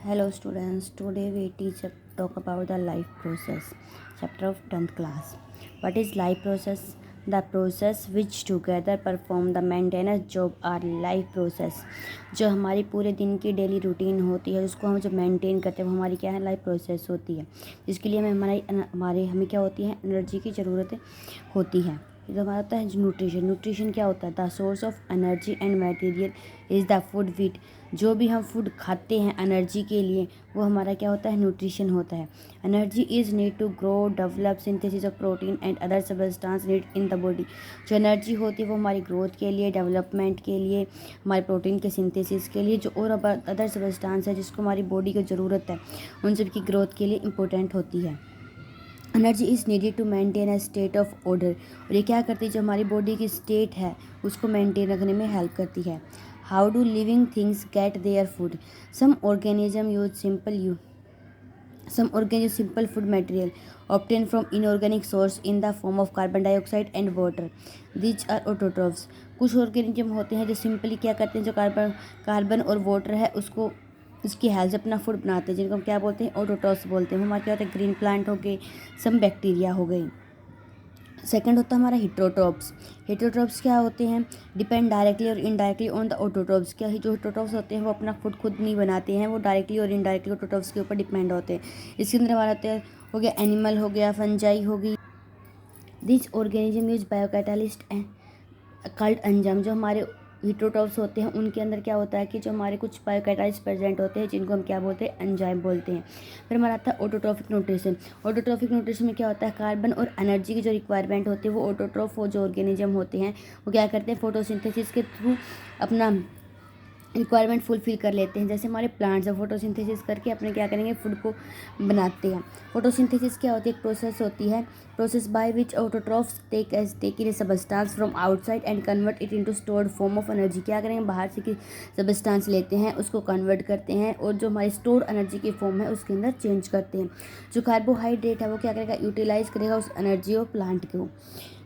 Hello students, today we talk about the life process, chapter of 10th class. What is life process? The process which together perform the maintenance job or life process. जो हमारी पूरे दिन की daily routine होती है उसको हम जो मेंटेन करते हैं वो हमारी क्या है, लाइफ प्रोसेस होती है, जिसके लिए हमें क्या होती है, एनर्जी की ज़रूरत होती है। जो हमारा होता है न्यूट्रिशन क्या होता है, the source of energy and material is the food wheat. जो भी हम फूड खाते हैं एनर्जी के लिए वो हमारा क्या होता है, न्यूट्रिशन होता है। Energy is need to grow develop synthesis of protein and other substance need in the body. जो एनर्जी होती है वो हमारी ग्रोथ के लिए, डेवलपमेंट के लिए, हमारे प्रोटीन के सिंथेसिस के लिए, जो और अदर सब्सटेंस है जिसको हमारी बॉडी को ज़रूरत है उन सब की ग्रोथ के लिए इम्पोर्टेंट होती है। Energy is needed to maintain a state of order. और ये क्या करती है, जो हमारी बॉडी की स्टेट है उसको मेंटेन रखने में हेल्प करती है। How do living things get their food? Some organism use simple food material obtained from inorganic source in the form of carbon dioxide and water. These are autotrophs. कुछ organism होते हैं जो simply क्या करते हैं, जो कार्बन और water है उसकी हेल्प से अपना फूड बनाते हैं, जिनको हम क्या बोलते हैं, ऑटोट्रॉफ्स बोलते हैं। हमारे क्या होता है, ग्रीन प्लांट हो गए, सम बैक्टीरिया हो गई। सेकंड होता है हमारा हिट्रोट्रॉप्स। हिट्रोट्रॉप्स क्या होते हैं, डिपेंड डायरेक्टली और इनडायरेक्टली ऑन द ऑटोट्रॉप्स। क्या है, जो हिट्रोट्रॉप्स होते हैं वो अपना फूड खुद नहीं बनाते हैं, वो डायरेक्टली और इनडायरेक्टली ऑटोट्रॉप्स के ऊपर डिपेंड होते हैं। इसके अंदर हमारा हो गया एनिमल, हो गया फंजाई हो गई। This organism use biocatalyst and called enzyme. जो हमारे हिट्रोट्रॉप्स होते हैं उनके अंदर क्या होता है कि जो हमारे कुछ बायोकैटालिस्ट प्रेजेंट होते हैं जिनको हम क्या बोलते हैं, एंजाइम बोलते हैं। फिर हमारा आता है ऑटोट्रॉफिक न्यूट्रिशन। ऑटोट्रॉफिक न्यूट्रिशन में क्या होता है, कार्बन और एनर्जी की जो रिक्वायरमेंट होती है वो ऑटोट्रॉफ जो ऑर्गेनिज्म होते हैं वो क्या करते हैं, फोटोसिंथेसिस के थ्रू अपना रिक्वायरमेंट फुलफिल कर लेते हैं। जैसे हमारे प्लांट्स हैं, फोटोसिंथेसिस करके अपने क्या करेंगे, फूड को बनाते हैं। फोटोसिंथेसिस क्या होती है, एक प्रोसेस होती है, process by which autotrophs take in substance from outside and convert it into stored form of energy. क्या करेंगे, बाहर से की सब्सटेंस लेते हैं, उसको कन्वर्ट करते हैं और जो हमारी स्टोर एनर्जी की फॉर्म है उसके अंदर चेंज करते हैं। जो कार्बोहाइड्रेट है वो क्या करेगा, यूटिलाइज करेगा उस एनर्जी और प्लांट को।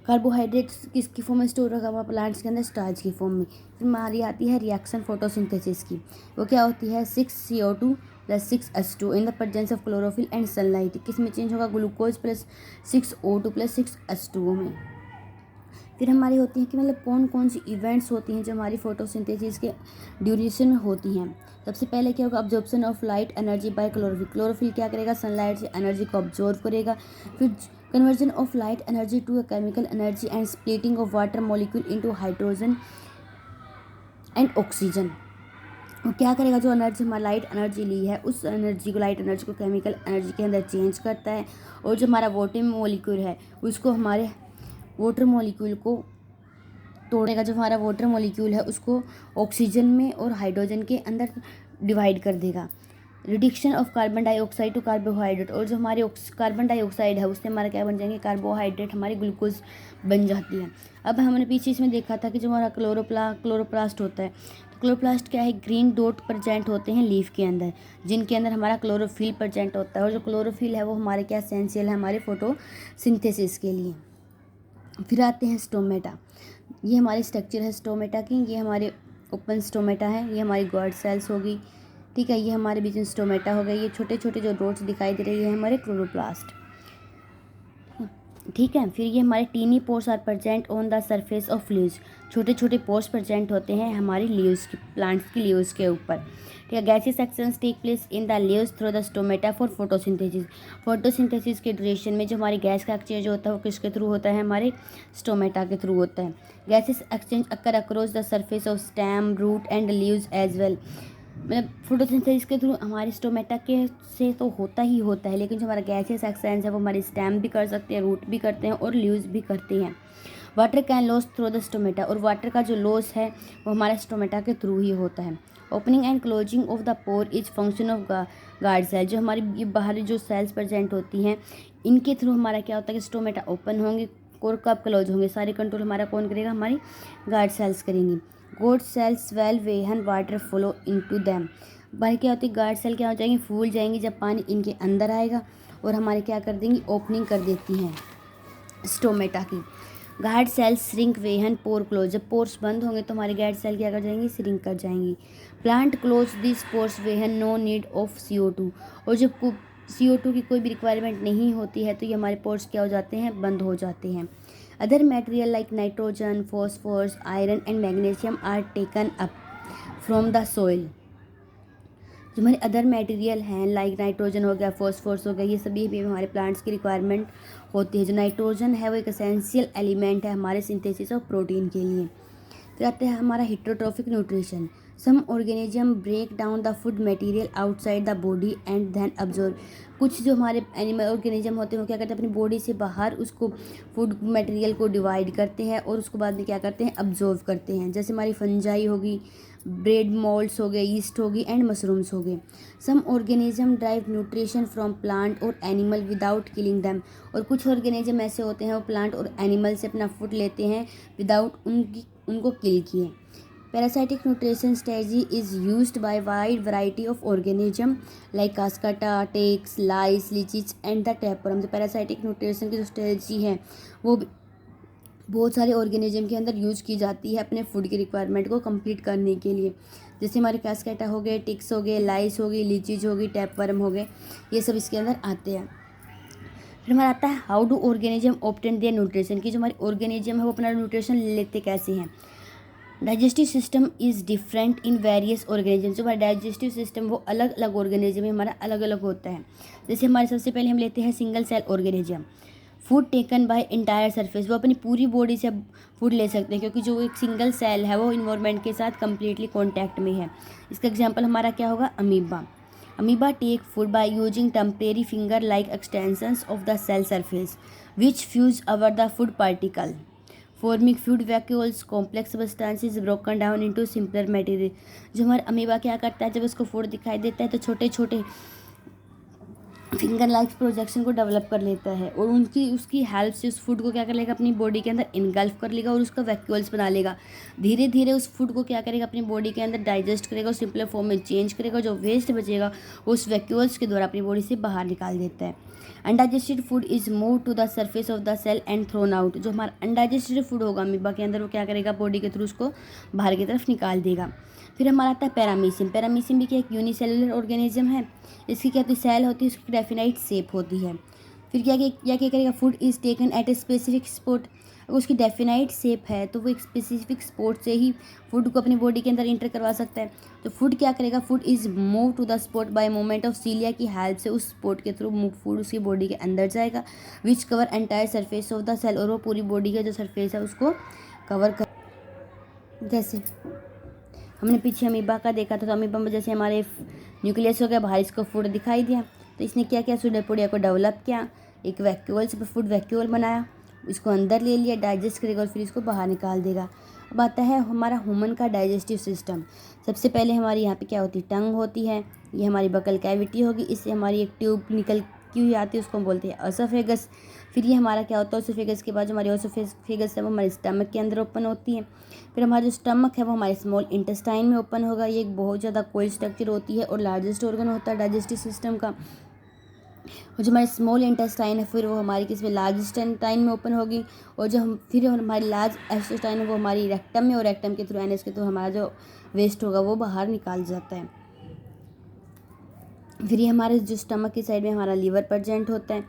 कार्बोहाइड्रेट्स किसकी फॉर्म में स्टोर रखा हुआ, प्लांट्स के अंदर स्टार्च की फॉर्म में। फिर हमारी आती है रिएक्शन फोटोसिंथेसिस की। वो क्या होती है, 6CO2 + 6H2 in the presence of chlorophyll and sunlight. किस में चेंज होगा, ग्लूकोज + 6O2 + 6H2O में। फिर हमारी होती है कि मतलब कौन कौन सी इवेंट्स होती हैं जो हमारी फोटोसिंथेसिस के ड्यूरेशन में होती हैं। सबसे पहले क्या होगा, absorption of light energy by chlorophyll. Chlorophyll क्या करेगा, सनलाइट से एनर्जी को ऑब्जॉर्व करेगा। फिर conversion of light energy to a chemical energy and splitting of water molecule into hydrogen and oxygen. वो क्या करेगा, जो एनर्जी हमारा लाइट एनर्जी ली है उस एनर्जी को, लाइट एनर्जी को केमिकल एनर्जी के अंदर चेंज करता है। और जो हमारा वाटर मॉलिक्यूल है उसको हमारे वाटर मॉलिक्यूल को तोड़ेगा। जो हमारा वाटर मॉलिक्यूल है उसको ऑक्सीजन में और हाइड्रोजन के अंदर डिवाइड कर देगा। Reduction of carbon dioxide to carbohydrate. और जो हमारे कार्बन डाइऑक्साइड है उससे हमारा क्या बन जाएंगे, कार्बोहाइड्रेट हमारी ग्लूकोज बन जाती है। अब हमने पीछे इसमें देखा था कि जो हमारा क्लोरोप्लास्ट होता है, तो क्लोरोप्लास्ट क्या है, ग्रीन डॉट प्रेजेंट होते हैं लीफ के अंदर, जिनके अंदर हमारा क्लोरोफिल प्रेजेंट होता है। और जो क्लोरोफिल है वो हमारे क्या एसेंशियल है हमारे फोटोसिंथेसिस के लिए। फिर आते हैं स्टोमेटा। ये हमारी स्ट्रक्चर है स्टोमेटा की। ये हमारे ओपन स्टोमेटा है, ये हमारी गॉड सेल्स होगी, ठीक है। ये हमारे बीच में स्टोमेटा हो गई। ये छोटे छोटे जो डॉट्स दिखाई दे रही है हमारे क्लोरोप्लास्ट, ठीक है। फिर ये हमारे tiny pores are present on the surface of leaves. छोटे छोटे पोर्स प्रेजेंट होते हैं हमारी लीव्स की, प्लांट्स की लीव्स के ऊपर, ठीक है। Gases sections take place in the leaves through the stomata for photosynthesis. Photosynthesis के ड्यूरेशन में जो हमारी गैस का एक्सचेंज होता है वो किसके थ्रू होता है, हमारे स्टोमेटा के थ्रू होता है। Gases exchange occur across the surface of stem, root and leaves as well. मतलब फोटोसिंथेसिस के थ्रू हमारे स्टोमेटा के से तो होता ही होता है, लेकिन जो हमारा गैसियस एक्सचेंज है वो हमारे स्टेम भी कर सकते हैं, रूट भी करते हैं और लीव्स भी करते हैं। Water can loss through the stomata. और वाटर का जो लॉस है वो हमारे स्टोमेटा के थ्रू ही होता है। Opening and closing of the pore is function of guard cell. जो हमारी ये बाहरी जो सेल्स प्रेजेंट होती हैं इनके थ्रू हमारा क्या होता है कि स्टोमेटा ओपन होंगे और कब क्लोज होंगे, सारे कंट्रोल हमारा कौन करेगा, हमारी गार्ड सेल्स करेंगी। Guard cells swell when water flow into them. बाहर क्या होती है, गार्ड सेल क्या हो जाएंगी, फूल जाएंगी जब पानी इनके अंदर आएगा और हमारे क्या कर देंगी, ओपनिंग कर देती हैं स्टोमेटा की। Guard cells shrink when pore close, जब पोर्स बंद होंगे तो हमारे गार्ड सेल क्या कर जाएंगी, श्रिंक कर जाएंगी। Plant close this pores when no need of CO2, और जब CO2 की कोई भी रिक्वायरमेंट नहीं होती है तो ये हमारे पोर्स क्या हो जाते हैं, बंद हो जाते हैं। Other material like nitrogen, phosphorus, iron and magnesium are taken up from the soil. जो हमारे अदर मटेरियल हैं लाइक नाइट्रोजन हो गया, फॉस्फोरस हो गया, ये सभी भी हमारे प्लांट्स की रिक्वायरमेंट होती है। जो नाइट्रोजन है वो एक एसेंशियल एलिमेंट है हमारे सिंथेसिस ऑफ प्रोटीन के लिए। फिर आता है हमारा heterotrophic nutrition. Some organism break down the food material outside the body and then absorb. कुछ जो हमारे एनिमल ऑर्गेनिज्म होते हैं वो क्या करते हैं, अपनी बॉडी से बाहर उसको फूड मटेरियल को डिवाइड करते हैं और उसको बाद में क्या करते हैं, अब्जॉर्व करते हैं। जैसे हमारी फंजाई होगी, ब्रेड मोल्ड्स हो गए, ईस्ट होगी एंड मशरूम्स हो गए। Some organism derive nutrition from plant और एनिमल विदाउट किलिंग दैम। और कुछ ऑर्गेनिज्म ऐसे होते हैं वो प्लांट और एनिमल से अपना फूड लेते हैं विदाउट उनको किल किए। Parasitic nutrition strategy is used by wide variety of organism like cuscuta, ticks, lice, leeches and the tapeworm. जो पैरासाइटिक न्यूट्रिशन की जो स्ट्रेटजी है वो बहुत सारे ऑर्गेनिज्म के अंदर यूज की जाती है अपने फूड की रिक्वायरमेंट को कंप्लीट करने के लिए। जैसे हमारे कास्केटा हो गए, टिक्स हो गए, लाइस हो गई, लीचीज हो गई, टैपवर्म हो गए, ये सब इसके अंदर आते हैं। फिर हमारा आता है how do organism obtain their nutrition, की जो हमारे ऑर्गेनिज्म है वो अपना न्यूट्रिशन लेते कैसे हैं। Digestive system is different in various organism. जो हमारा डाइजेस्टिव सिस्टम वो अलग अलग ऑर्गेनिज्म में हमारा अलग अलग होता है। जैसे हमारे सबसे पहले हम लेते हैं single cell organism. Food taken by entire surface, वो अपनी पूरी बॉडी से फूड ले सकते हैं क्योंकि जो एक सिंगल सेल है वो इन्वायरमेंट के साथ कम्प्लीटली कॉन्टैक्ट में है। इसका एग्जाम्पल हमारा क्या होगा, amoeba. Amoeba take food by using temporary finger like extensions of the cell surface which fuse over the food particle forming food vacuoles complex substances broken down into simpler material. जो हमारा amoeba क्या करता है, जब उसको food दिखाई देता है तो छोटे छोटे फिंगर लाइक प्रोजेक्शन को डेवलप कर लेता है और उसकी हेल्प से उस फूड को क्या कर लेगा, अपनी बॉडी के अंदर इनगल्फ कर लेगा और उसका वैक्यूल्स बना लेगा। धीरे धीरे उस फूड को क्या करेगा, अपनी बॉडी के अंदर डाइजेस्ट करेगा और सिंपलर फॉर्म में चेंज करेगा। जो वेस्ट बचेगा वो उस वैक्यूल्स के द्वारा अपनी बॉडी से बाहर निकाल देता है। Undigested food is move to the surface of the cell and thrown out. जो हमारा अनडाइजेस्टेड फूड होगा अमीबा के अंदर वो क्या करेगा, बॉडी के थ्रू उसको बाहर की तरफ निकाल देगा। फिर हमारा आता है पैरामीशियम। पैरामीशियम भी क्या एक यूनिसेलुलर ऑर्गेनिज्म है। इसकी क्या होती है, सेल होती है, उसकी डेफिनाइट शेप होती है। फिर क्या करेगा, food is taken at a specific spot. अगर उसकी डेफिनाइट शेप है तो वो एक स्पेसिफिक स्पॉट से ही फूड को अपनी बॉडी के अंदर इंटर करवा सकता है। तो फूड क्या करेगा, food is move to the spot by movement of cilia की हेल्प से उस स्पॉट के थ्रू फूड उसकी बॉडी के अंदर जाएगा which cover entire surface of the cell, और वो पूरी बॉडी का जो सरफेस है उसको कवर कर। जैसे हमने पीछे अमीबा का देखा था, तो अमीबा में जैसे हमारे न्यूक्लियस हो गया, बाहर इसको फूड दिखाई दिया तो इसने क्या किया, सुडोपोडिया को डेवलप किया, एक वैक्यूल से फूड वैक्यूल बनाया, इसको अंदर ले लिया, डाइजेस्ट करेगा और फिर इसको बाहर निकाल देगा। अब आता है हमारा ह्यूमन का डाइजेस्टिव सिस्टम। सबसे पहले हमारी यहाँ पे क्या होती है, टंग होती है, ये हमारी बकल कैविटी होगी, इससे हमारी एक ट्यूब निकल की हुई आती है, उसको हम बोलते हैं ओसोफेगस। फिर ये हमारा क्या होता है, ओसोफेगस के बाद जो हमारी ओसोफेगस है वो हमारे स्टमक के अंदर ओपन होती है। फिर हमारा जो स्टमक है वो हमारे स्मॉल इंटेस्टाइन में ओपन होगा। ये एक बहुत ज़्यादा कोई स्ट्रक्चर होती है और लार्जेस्ट ऑर्गन होता है डाइजेस्टिव सिस्टम का। और जो हमारे स्मॉल इंटेस्टाइन है फिर वो हमारी किसमें, लार्ज इंटेस्टाइन में ओपन होगी। और जो फिर हमारी लार्ज इंटेस्टाइन है वो हमारी रेक्टम में, और रेक्टम के थ्रू एनएस के थ्रू हमारा जो वेस्ट होगा वो बाहर निकाल जाता है। फिर ये हमारे जो स्टमक की साइड में हमारा लीवर प्रेजेंट होता है,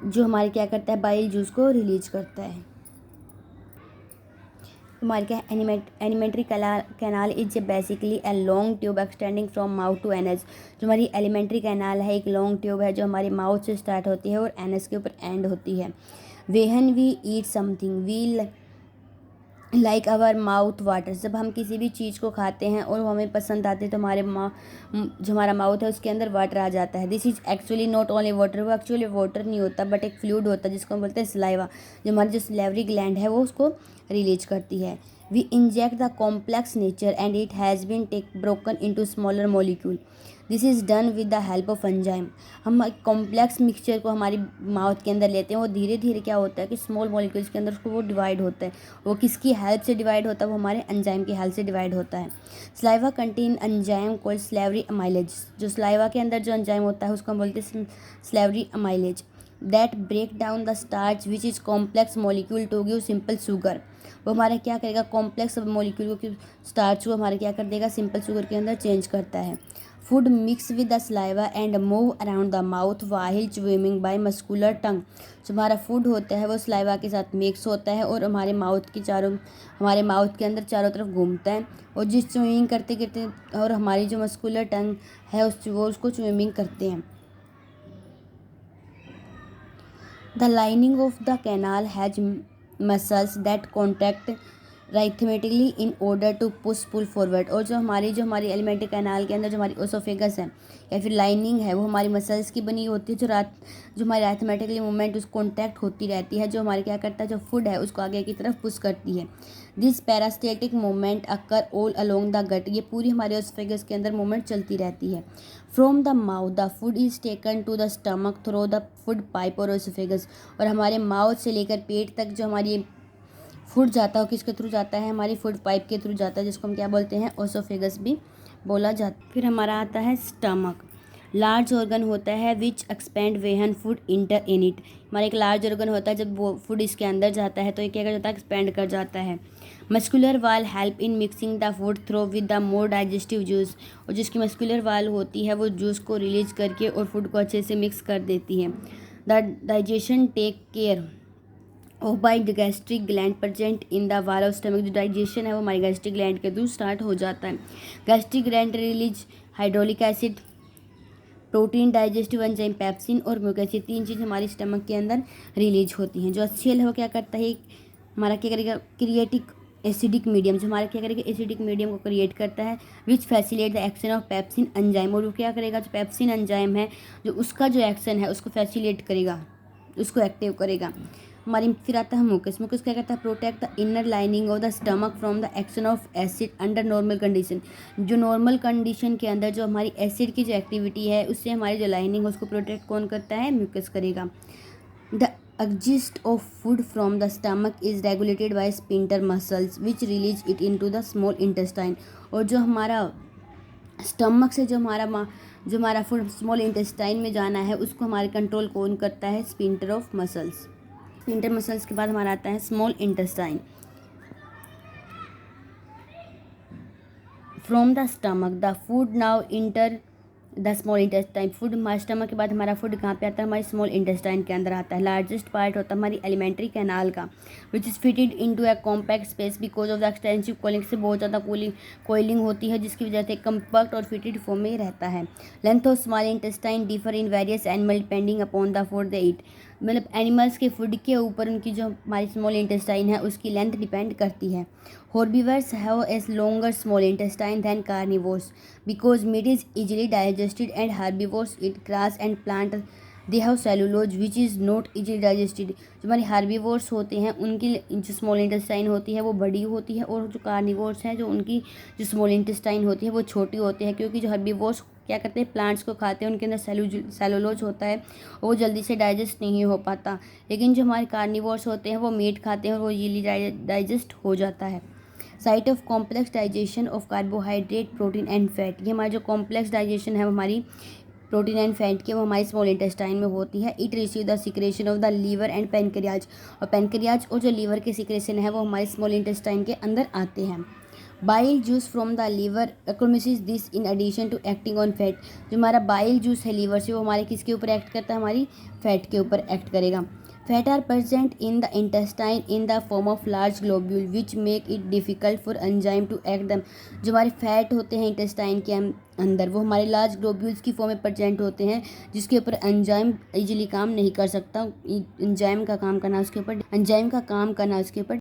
जो हमारे क्या करता है, बाइल जूस को रिलीज करता है। हमारे क्या alimentary canal is basically a long tube extending from mouth to anus. जो हमारी एलिमेंट्री कैनाल है एक लॉन्ग ट्यूब है जो हमारे माउथ से स्टार्ट होती है और एनस के ऊपर एंड होती है। When we eat something we like our mouth water. जब हम किसी भी चीज़ को खाते हैं और वो हमें पसंद आती है तो हमारे जो हमारा माउथ है उसके अंदर वाटर आ जाता है। This is actually not only water, वो एक्चुअली वाटर नहीं होता बट एक फ्लूइड होता है जिसको हम बोलते हैं सलाइवा, जो हमारी जो सलेवरी ग्लैंड है वो उसको रिलीज करती है। We inject the complex nature and it has been broken into smaller molecule. This is done with the help of enzyme. हम कॉम्प्लेक्स मिक्सचर को हमारी माउथ के अंदर लेते हैं, वो धीरे धीरे क्या होता है कि स्मॉल मॉलिक्यूल्स के अंदर उसको वो डिवाइड होता है। वो किसकी हेल्प से डिवाइड होता है, वो हमारे एंजाइम की हेल्प से डिवाइड होता है। Saliva contain enzyme called slavery amylase. जो सलाइवा के अंदर जो एंजाइम होता है उसको हम बोलते हैं salivary amylase. That break down the starch which is complex molecule to give simple sugar. वो हमारा क्या करेगा, कॉम्प्लेक्स मॉलिक्यूल को स्टार्च को हमारा क्या कर देगा, सिंपल शुगर के अंदर चेंज करता है। Food mix with the saliva and move around the mouth while chewing by muscular tongue. जो हमारा फूड होता है वो सलाइवा के साथ मिक्स होता है और हमारे माउथ के अंदर चारों तरफ घूमता है, और जिस च्यूइंग करते करते और हमारी जो मस्कुलर टंग है वो उसको च्यूइंग करते हैं। The lining of the canal has muscles that contract rhythmically in order to pull forward। और जो हमारी एलिमेंट्री कैनाल के अंदर जो हमारी ओसोफेगस है या फिर लाइनिंग है वो हमारी मसल्स की बनी होती है, जो हमारी अरिथमेटिकली मूवमेंट उस कॉन्टैक्ट होती रहती है, जो हमारे क्या करता है, जो फूड है उसको आगे की तरफ पुश करती है। This peristaltic movement occur all along the gut. ये पूरी हमारे ओसोफेगस के अंदर मूवमेंट चलती रहती है। From the mouth the food is taken to the stomach through the food pipe और ओसोफेगस। और हमारे माउथ से लेकर पेट तक जो हमारी फूड जाता है किसके थ्रू जाता है, हमारी फूड पाइप के थ्रू जाता है, जिसको हम क्या बोलते हैं, ओसोफेगस भी बोला जाता है। फिर हमारा आता है स्टमक। लार्ज ऑर्गन होता है which expand when food enter in it. हमारा एक लार्ज ऑर्गन होता है, जब वो फूड इसके अंदर जाता है तो ये क्या कर जाता है, एक्सपेंड कर जाता है। Muscular wall help in mixing the food thoroughly with the more digestive juice. और जिसकी मस्कुलर वाल होती है वो जूस को रिलीज करके और फूड को अच्छे से मिक्स कर देती है। द डाइजेशन टेक केयर और by gastric gland present in the wall of stomach. जो डाइजेशन है वो हमारी गैस्ट्रिक ग्लैंड के थ्रू स्टार्ट हो जाता है। Gastric gland release hydraulic acid, protein, digestive enzyme, pepsin और म्यूकस। ये तीन चीज़ हमारी स्टमक के अंदर रिलीज होती हैं। जो HCl है वो क्या करता है, हमारा क्या करेगा, क्रिएटिक एसिडिक मीडियम, जो हमारा क्या करेगा, एसिडिक मीडियम को क्रिएट करता है which facilitate the action of pepsin enzyme. और वो क्या करेगा, जो पेप्सिन एंजाइम है जो उसका जो एक्शन है उसको फैसिलिटेट करेगा, उसको एक्टिव करेगा। हमारी फिर आता है मुकस। मुकस क्या करता है, protect the inner lining of the stomach from the action of acid under normal condition. जो नॉर्मल कंडीशन के अंदर जो हमारी एसिड की जो एक्टिविटी है उससे हमारी जो लाइनिंग है उसको प्रोटेक्ट कौन करता है, म्यूकस करेगा। The exist of food from the stomach is regulated by sphincter muscles which release it into the small intestine. और जो हमारा स्टमक से जो हमारा फूड स्मॉल इंटेस्टाइन में जाना है उसको हमारे कंट्रोल कौन करता है, sphincter of muscles. Sphincter muscles के बाद हमारा आता है small intestine. From the stomach the food now enter the small intestine. Food हमारे स्टमक के बाद हमारा फूड कहाँ पे आता है, हमारी स्मॉल इंटेस्टाइन के अंदर आता है। लार्जेस्ट पार्ट होता है हमारी एलिमेंट्री कैनाल का which is fitted into a compact space because of the extensive coiling. से बहुत ज़्यादा कोइलिंग होती है जिसकी वजह से कम्पैक्ट और फिटेड फॉर्म में रहता है। Length of small intestine differ in various animal depending upon the food they eat. मतलब एनिमल्स के फूड के ऊपर उनकी जो हमारी स्मॉल इंटेस्टाइन है उसकी लेंथ डिपेंड करती है। Herbivores have a longer small intestine than carnivores because meat is easily digested and herbivores eat grass and plant. They have cellulose which is not easily digested। जो हमारे herbivores होते हैं उनकी जो स्मॉल इंटेस्टाइन होती है वो बड़ी होती है, और जो कार्निवोर्स हैं जो उनकी जो स्मॉल इंटेस्टाइन होती है वो छोटी होती है, क्योंकि जो herbivores क्या करते हैं, प्लांट्स को खाते हैं, उनके अंदर सेलुलोज होता है और वो जल्दी से डाइजेस्ट नहीं हो पाता। लेकिन जो हमारे कार्निवोर्स होते हैं वो मीट खाते हैं और वो इजीली डाइजेस्ट हो जाता है। Site of complex digestion of carbohydrate, protein and fat. ये हमारा जो कॉम्प्लेक्स डाइजेशन है हमारी प्रोटीन एंड फैट की वो हमारी स्मॉल इंटेस्टाइन में होती है। It receive the secretion of the liver and pancreas. और पेनक्रियाज और जो लीवर के सिक्रेशन है वो हमारी स्मॉल इंटेस्टाइन के अंदर आते हैं। Bile juice from the liver एक्रोमिसिस this in addition to acting on fat. जो हमारा बाइल जूस है लीवर से वो हमारे किसके ऊपर एक्ट करता है, हमारी फैट के ऊपर एक्ट करेगा। Fat are present in the intestine in the form of large globule which make it difficult for enzyme to act them. जो हमारे फैट होते हैं इंटेस्टाइन के अंदर वो हमारे लार्ज ग्लोब्यूल्स की फॉर्म में प्रेजेंट होते हैं, जिसके ऊपर एंजाइम इजीली काम नहीं कर सकता। एंजाइम का काम करना उसके ऊपर